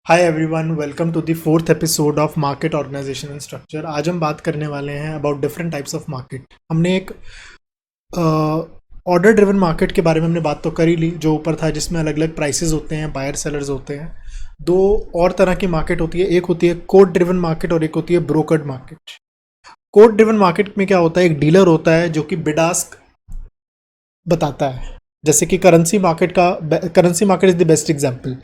Hi everyone, welcome to the fourth episode of market organization and structure. आज हम बात करने वाले हैं about different types of market. हमने एक ऑर्डर ड्रिवन मार्केट के बारे में हमने बात तो कर ही ली, जो ऊपर था, जिसमें अलग अलग प्राइसेस होते हैं, बायर सेलर्स होते हैं। दो और तरह की मार्केट होती है, एक होती है कोड ड्रिवन मार्केट और एक होती है brokered market. Code driven market में क्या होता है, एक डीलर होता है जो कि बिड आस्क बताता है। जैसे कि currency market is the best example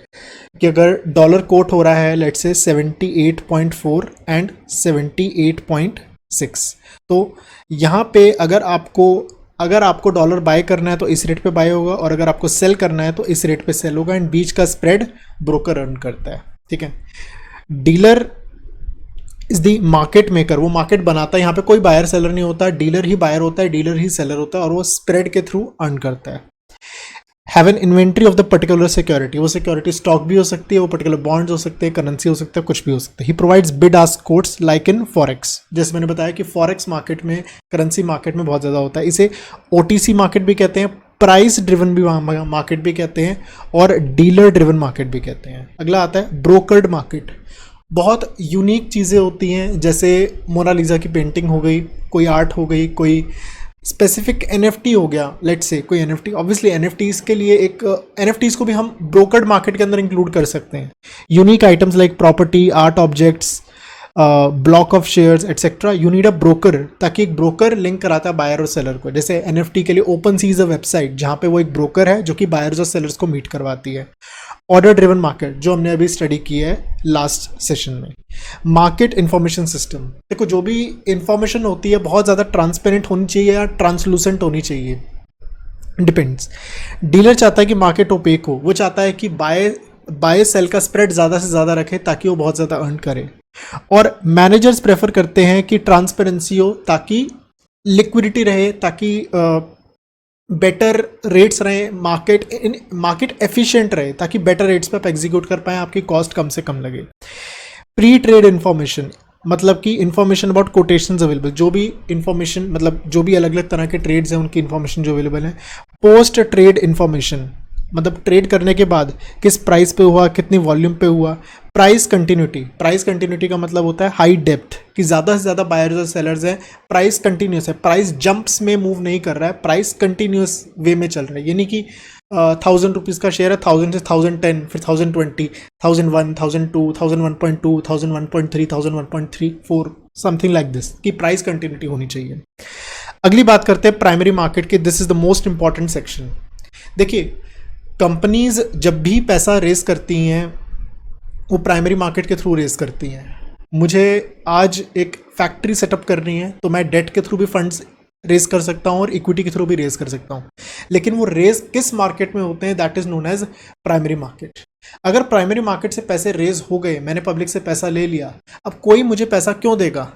कि अगर डॉलर कोट हो रहा है लेट्स से 78.4 एंड 78.6, तो यहाँ पे अगर आपको डॉलर बाय करना है तो इस रेट पे बाय होगा, और अगर आपको सेल करना है तो इस रेट पे सेल होगा, एंड बीच का स्प्रेड ब्रोकर अर्न करता है। ठीक है, dealer is the market maker, वो मार्केट बनाता है। यहाँ पे कोई बायर सेलर नहीं होता, डीलर ही बायर होता है, डीलर ही सेलर होता है, और वो स्प्रेड के थ्रू अर्न करता है। Have an inventory of the particular security, वो सिक्योरिटी स्टॉक भी हो सकती है, वो पर्टिकुलर बॉन्ड्स हो सकते हैं, करेंसी हो सकता है, कुछ भी हो सकता है। He provides bid ask quotes like in forex. जैसे मैंने बताया कि फॉरेक्स मार्केट में, करेंसी मार्केट में बहुत ज़्यादा होता है। इसे ओटीसी मार्केट भी कहते हैं, प्राइस ड्रिवन भी मार्केट भी कहते हैं, और डीलर ड्रिवन मार्केट भी कहते हैं। अगला आता है ब्रोकर्ड मार्केट। बहुत यूनिक चीज़ें होती हैं, जैसे मोनालिसा की पेंटिंग हो गई, कोई आर्ट हो गई, कोई स्पेसिफिक एनएफटी हो गया, लेट्स से कोई एनएफटी। ऑब्वियसली एनएफटीज के लिए एक एनएफटीज को भी हम ब्रोकर्ड मार्केट के अंदर इंक्लूड कर सकते हैं। Unique items like property, art objects, block of shares etcetera, you need a broker, ताकि एक ब्रोकर लिंक कराता है बायर और सेलर को। जैसे एनएफटी के लिए open sea is a website जहाँ पे वो एक ब्रोकर है जो कि बायर्स और सेलर्स को मीट करवाती है। ऑर्डर ड्रिवन मार्केट, जो हमने अभी स्टडी की है लास्ट सेशन में। मार्केट इंफॉर्मेशन सिस्टम, देखो जो भी इंफॉर्मेशन होती है बहुत ज़्यादा ट्रांसपेरेंट होनी चाहिए या ट्रांसलूसेंट होनी चाहिए, डिपेंड्स। डीलर चाहता है कि मार्केट ओपेक हो, वो चाहता है कि बाय सेल का स्प्रेड ज़्यादा से ज़्यादा रखे ताकि वो बहुत ज़्यादा अर्न करे। और मैनेजर्स प्रेफर करते हैं कि ट्रांसपेरेंसी हो, ताकि लिक्विडिटी रहे, ताकि बेटर रेट्स रहे, मार्केट एफिशिएंट रहे, ताकि बेटर रेट्स पे आप एग्जीक्यूट कर पाएँ, आपकी कॉस्ट कम से कम लगे। प्री ट्रेड इन्फॉर्मेशन, मतलब कि इन्फॉर्मेशन अबाउट कोटेशंस अवेलेबल, जो भी इन्फॉर्मेशन, मतलब जो भी अलग अलग तरह के ट्रेड्स हैं उनकी इन्फॉर्मेशन जो अवेलेबल है। पोस्ट ट्रेड इन्फॉर्मेशन, मतलब ट्रेड करने के बाद किस प्राइस पे हुआ, कितनी वॉल्यूम पे हुआ। प्राइस कंटिन्यूटी का मतलब होता है हाई डेप्थ, कि ज़्यादा से ज़्यादा बायर्स और सेलर्स हैं, प्राइस कंटिन्यूस है, प्राइस जंप्स में मूव नहीं कर रहा है, प्राइस कंटिन्यूस वे में चल रहा है। यानी कि 1000 रुपीज़ का शेयर है, 1000 से 1010, फिर 1020, 1001, 1002, 1001.2, 1001.3, 1001.34, समथिंग लाइक दिस, कि प्राइस कंटिन्यूटी होनी चाहिए। अगली बात करते हैं प्राइमरी मार्केट की। This is the most important section. देखिए, कंपनीज जब भी पैसा रेस करती हैं वो प्राइमरी मार्केट के थ्रू रेस करती हैं। मुझे आज एक फैक्ट्री सेटअप करनी है तो मैं डेट के थ्रू भी फंड्स रेस कर सकता हूँ और इक्विटी के थ्रू भी रेस कर सकता हूँ, लेकिन वो रेस किस मार्केट में होते हैं, that is known as primary market. अगर प्राइमरी मार्केट से पैसे रेज हो गए, मैंने पब्लिक से पैसा ले लिया, अब कोई मुझे पैसा क्यों देगा?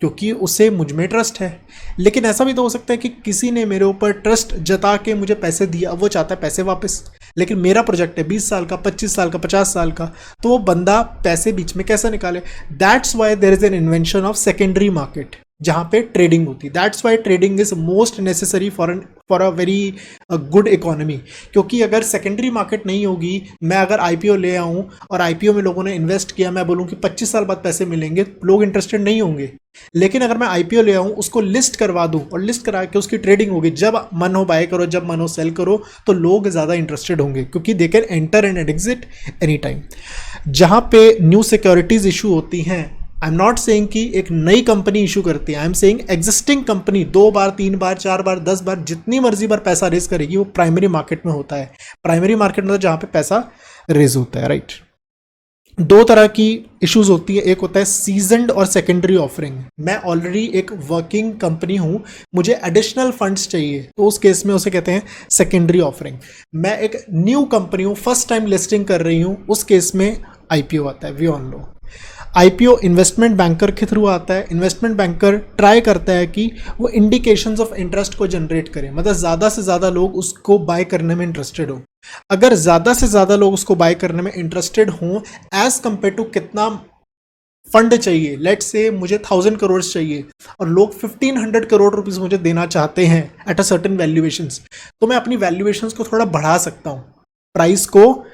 क्योंकि उसे मुझ में ट्रस्ट है। लेकिन ऐसा भी तो हो सकता है कि किसी ने मेरे ऊपर ट्रस्ट जता के मुझे पैसे दिया, अब वो चाहता है पैसे वापस, लेकिन मेरा प्रोजेक्ट है 20 साल का, 25 साल का, 50 साल का, तो वो बंदा पैसे बीच में कैसे निकाले? That's why there is an invention of secondary market, जहाँ पे ट्रेडिंग होती है। That's why trading is most necessary for a very good economy. क्योंकि अगर सेकेंडरी मार्केट नहीं होगी, मैं अगर आईपीओ ले आऊँ और आईपीओ में लोगों ने इन्वेस्ट किया, मैं बोलूँ कि 25 साल बाद पैसे मिलेंगे, लोग इंटरेस्टेड नहीं होंगे। लेकिन अगर मैं आईपीओ ले आऊँ, उसको लिस्ट करवा दूँ और लिस्ट करा के उसकी ट्रेडिंग होगी, जब मन हो बाय करो, जब मन हो सेल करो, तो लोग ज़्यादा इंटरेस्टेड होंगे, क्योंकि they can enter and exit any time. जहाँ पे न्यू सिक्योरिटीज इशू होती हैं, आई एम नॉट सेइंग कि एक नई कंपनी इशू करती है, I am saying existing company 2 बार, 3 बार, 4 बार, 10 बार, जितनी मर्जी बार पैसा रेज करेगी, वो प्राइमरी मार्केट में होता है। प्राइमरी मार्केट मतलब जहाँ पे पैसा रेज होता है, राइट। दो तरह की इश्यूज होती है, एक होता है सीजनड और सेकेंडरी ऑफरिंग। मैं ऑलरेडी एक वर्किंग कंपनी हूँ, मुझे एडिशनल फंड्स चाहिए, तो उस केस में उसे कहते हैं सेकेंडरी ऑफरिंग। मैं एक न्यू कंपनी हूँ, फर्स्ट टाइम लिस्टिंग कर रही हूँ, उस केस में आईपीओ आता है, we all know. IPO investment banker के थ्रू आता है। इन्वेस्टमेंट बैंकर ट्राई करता है कि वो इंडिकेशंस ऑफ इंटरेस्ट को जनरेट करे, मतलब ज़्यादा से ज़्यादा लोग उसको बाय करने में इंटरेस्टेड हो। अगर ज़्यादा से ज़्यादा लोग उसको बाय करने में इंटरेस्टेड हों एज कंपेयर टू कितना फंड चाहिए, लेट्स से मुझे 1000 करोड़ चाहिए और लोग 1500 करोड़ रुपीस मुझे देना चाहते हैं एट अ सर्टेन वैल्यूएशंस, तो मैं अपनी वैल्यूएशंस को थोड़ा बढ़ा सकता हूँ, प्राइस को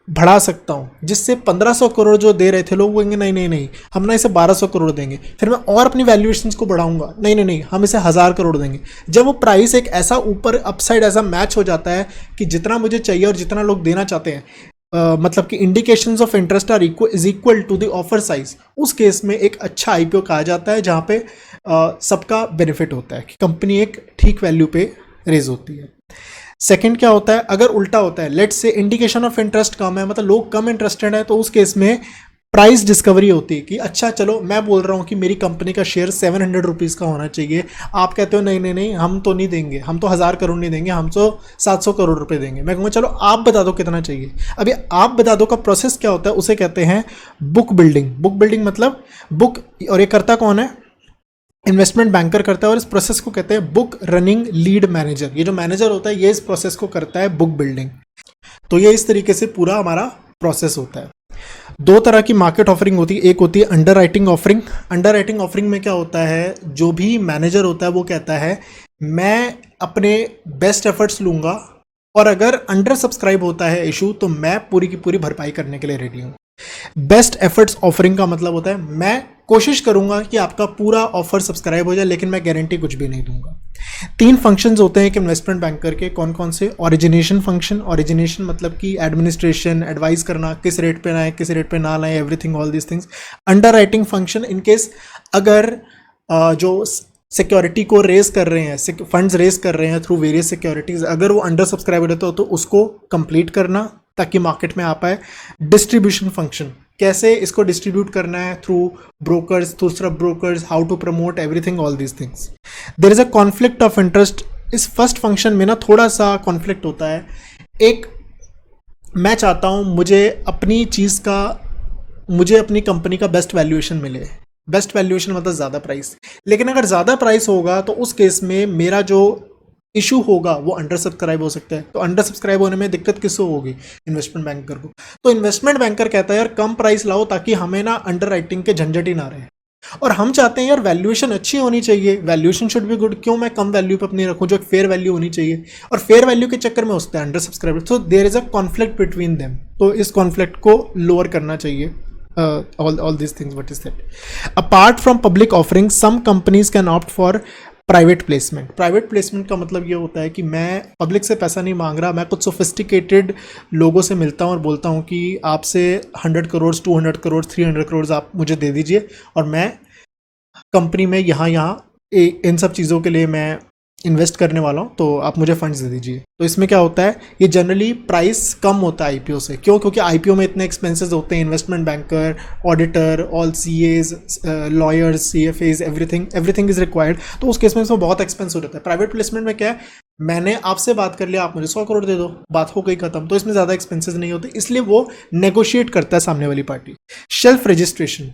बढ़ा सकता हूँ, जिससे 1500 करोड़ जो दे रहे थे लोग वो कहेंगे नहीं नहीं नहीं, हम ना इसे 1200 करोड़ देंगे। फिर मैं और अपनी वैल्यूएशंस को बढ़ाऊंगा, नहीं नहीं नहीं, हम इसे 1000 करोड़ देंगे। जब वो प्राइस एक ऐसा ऊपर अपसाइड ऐसा मैच हो जाता है कि जितना मुझे चाहिए और जितना लोग देना चाहते हैं, मतलब कि indications of interest are is equal to the offer size, उस केस में एक अच्छा आईपीओ कहा जाता है, जहाँ पे सबका बेनिफिट होता है कि कंपनी एक ठीक वैल्यू पे रेज होती है। सेकंड क्या होता है, अगर उल्टा होता है, let's say indication of interest कम है, मतलब लोग कम इंटरेस्टेड है, तो उस केस में प्राइस डिस्कवरी होती है कि अच्छा चलो मैं बोल रहा हूँ कि मेरी कंपनी का शेयर 700 रुपीज़ का होना चाहिए, आप कहते हो नहीं नहीं नहीं, हम तो नहीं देंगे, हम तो 1000 करोड़ नहीं देंगे, हम तो 700 करोड़ रुपए देंगे। मैं कहूँगा चलो आप बता दो कितना चाहिए। अभी आप बता दो का प्रोसेस क्या होता है, उसे कहते हैं बुक बिल्डिंग। बुक बिल्डिंग मतलब बुक, और ये करता कौन है, इन्वेस्टमेंट बैंकर करता है, और इस प्रोसेस को कहते हैं बुक रनिंग लीड मैनेजर। ये जो मैनेजर होता है ये इस प्रोसेस को करता है बुक बिल्डिंग। तो ये इस तरीके से पूरा हमारा प्रोसेस होता है। दो तरह की मार्केट ऑफरिंग होती है, एक होती है under writing offering. Under writing offering में क्या होता है, जो भी मैनेजर होता है वो कहता है मैं अपने बेस्ट एफर्ट्स लूंगा, और अगर अंडर सब्सक्राइब होता है इशू तो मैं पूरी की पूरी भरपाई करने के लिए रेडी हूँ। बेस्ट एफर्ट्स ऑफरिंग का मतलब होता है मैं कोशिश करूंगा कि आपका पूरा ऑफर सब्सक्राइब हो जाए, लेकिन मैं गारंटी कुछ भी नहीं दूंगा। 3 फंक्शंस होते हैं एक इन्वेस्टमेंट बैंकर के, कौन कौन से, ओरिजिनेशन फंक्शन, ओरिजिनेशन मतलब कि एडमिनिस्ट्रेशन, एडवाइस करना, किस रेट पे लाएं किस रेट पे ना लाएं, everything all this things. Under writing function, in case अगर जो सिक्योरिटी को रेज कर रहे हैं, फंड्स रेज कर रहे हैं थ्रू वेरियस सिक्योरिटीज, अगर वो अंडर सब्सक्राइब रहता हो तो उसको कंप्लीट करना ताकि मार्केट में आ पाए। डिस्ट्रीब्यूशन फंक्शन, कैसे इसको डिस्ट्रीब्यूट करना है, through brokers, through sub brokers, how to promote everything all these things. There is a conflict of interest. इस फर्स्ट फंक्शन में ना थोड़ा सा कॉन्फ्लिक्ट होता है। एक, मैं चाहता हूँ मुझे अपनी चीज़ का, मुझे अपनी कंपनी का बेस्ट वैल्यूएशन मिले। बेस्ट वैल्यूएशन मतलब ज़्यादा प्राइस, लेकिन अगर ज़्यादा प्राइस होगा तो उस केस में मेरा जो इशू होगा वो अंडर सब्सक्राइब हो सकता है। तो अंडर सब्सक्राइब होने में दिक्कत किसको होगी, इन्वेस्टमेंट बैंकर को। तो इन्वेस्टमेंट बैंकर कहता है यार कम प्राइस लाओ ताकि हमें ना अंडर राइटिंग के झंझट ही ना रहे, और हम चाहते हैं यार वैल्यूएशन अच्छी होनी चाहिए, वैल्यूएशन शुड बी गुड, क्यों मैं कम वैल्यू पे अपनी रखूं, जो एक फेयर वैल्यू होनी चाहिए, और फेयर वैल्यू के चक्कर में होता है under subscribe. So there is a conflict between them, तो इस कॉन्फ्लिक्ट को लोअर करना चाहिए। all these things what is that. Apart from public offerings, some companies can opt for private placement. Private placement का मतलब ये होता है कि मैं पब्लिक से पैसा नहीं मांग रहा, मैं कुछ सोफिस्टिकेटेड लोगों से मिलता हूँ और बोलता हूँ कि आपसे 100 करोड़ 200 करोड़ 300 करोड़ आप मुझे दे दीजिए, और मैं कंपनी में यहाँ इन सब चीज़ों के लिए मैं इन्वेस्ट करने वाला हूँ, तो आप मुझे फंड्स दे दीजिए। तो इसमें क्या होता है, ये जनरली प्राइस कम होता है आईपीओ से। क्यों? क्योंकि आईपीओ में इतने एक्सपेंसेस होते हैं, investment banker, auditor, all CAs, lawyers, CFAs, everything is required. तो उस केस में इसमें बहुत एक्सपेंस हो जाता है। प्राइवेट प्लेसमेंट में क्या है, मैंने आपसे बात कर लिया, आप मुझे 100 करोड़ दे दो, बात हो गई खत्म। तो इसमें ज़्यादा एक्सपेंसेस नहीं होते, इसलिए वो नेगोशिएट करता है सामने वाली पार्टी। शेल्फ रजिस्ट्रेशन,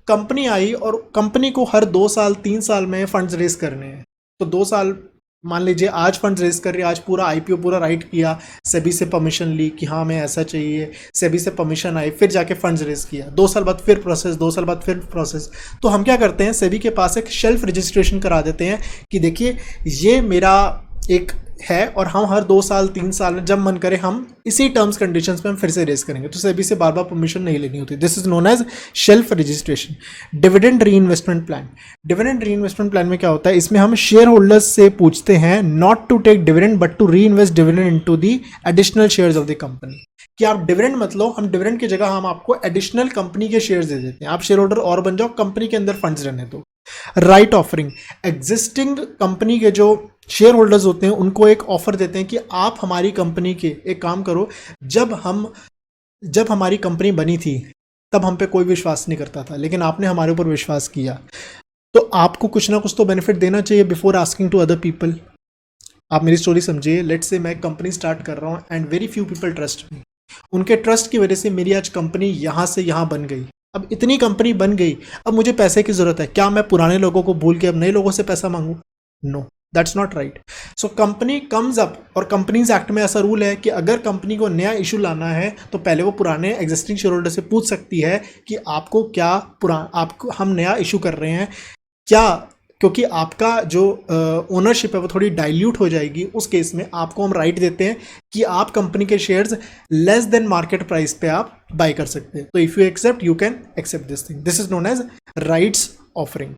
कंपनी आई और कंपनी को हर 2 साल 3 साल में फंड्स रेज करने हैं। तो 2 साल, मान लीजिए आज फंड रेज कर रही है, आज पूरा आईपीओ पूरा राइट किया, सेबी से परमिशन ली कि हाँ मैं ऐसा चाहिए, सेबी से परमिशन आई, फिर जाके फंड्स रेज किया, 2 साल बाद फिर प्रोसेस, 2 साल बाद फिर प्रोसेस। तो हम क्या करते हैं, सेबी के पास एक शेल्फ रजिस्ट्रेशन करा देते हैं कि देखिए ये मेरा एक है, और हम हर 2 साल 3 साल जब मन करे हम इसी टर्म्स कंडीशंस पे हम फिर से रेज करेंगे। तो सेबी से बार बार परमिशन नहीं लेनी होती। This is known as shelf registration. Dividend reinvestment plan. Dividend reinvestment plan में क्या होता है, इसमें हम शेयर होल्डर्स से पूछते हैं not to take dividend but to reinvest dividend into the additional shares of the company. कि आप डिविडेंड मत लो, हम डिविडेंड की जगह हम आपको एडिशनल कंपनी के शेयर्स दे देते हैं, आप शेयर होल्डर और बन जाओ, कंपनी के अंदर फंड्स रहने दो। राइट ऑफरिंग, एग्जिस्टिंग कंपनी के जो शेयर होल्डर्स होते हैं उनको एक ऑफर देते हैं कि आप हमारी कंपनी के एक काम करो, जब हमारी कंपनी बनी थी तब हम पे कोई विश्वास नहीं करता था, लेकिन आपने हमारे ऊपर विश्वास किया, तो आपको कुछ ना कुछ तो बेनिफिट देना चाहिए before asking to other people. आप मेरी स्टोरी समझिए। लेट्स से मैं कंपनी स्टार्ट कर रहा हूँ and very few people trust me. उनके ट्रस्ट की वजह से मेरी आज कंपनी यहाँ से यहाँ बन गई। अब इतनी कंपनी बन गई, अब मुझे पैसे की जरूरत है, क्या मैं पुराने लोगों को भूल के अब नए लोगों से पैसा मांगू? No, that's not right. So company comes up, और कंपनीज एक्ट में ऐसा रूल है कि अगर कंपनी को नया इशू लाना है तो पहले वो पुराने एग्जिस्टिंग शेयर होल्डर से पूछ सकती है कि आपको क्या आपको हम नया इशू कर रहे हैं, क्या क्योंकि आपका जो ओनरशिप है वो थोड़ी डाइल्यूट हो जाएगी, उस केस में आपको हम राइट देते हैं कि आप कंपनी के shares less than market price पे आप बाय कर सकते हैं। तो if you accept, you can accept this thing, this is known as rights offering.